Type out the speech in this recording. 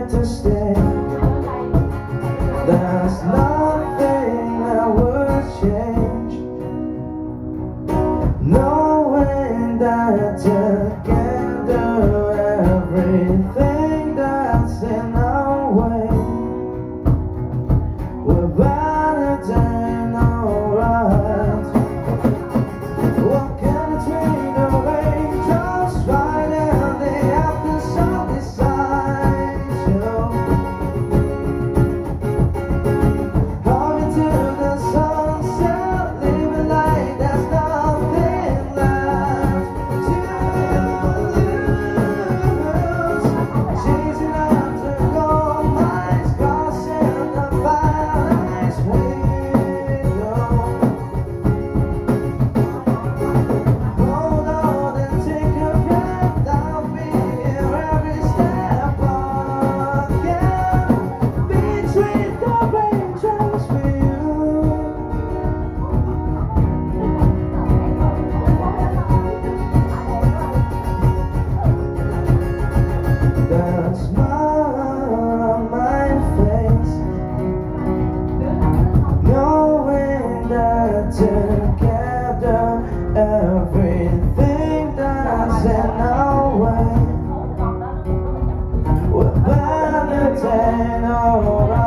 decided to stay. There's nothing I would change, knowing that together everything that's in our way, we're better than alright. Walking between the raindrops, riding the after sun beside you, hurrying to the sunset, living like there's nothing left to lose. Chasing after gold mines, crossing the valleys we go. Hold on and take a breath, I'll be here every step again, between the raindrops for you. That smile on my face, knowing that together everything that's in our way, we're better than alright.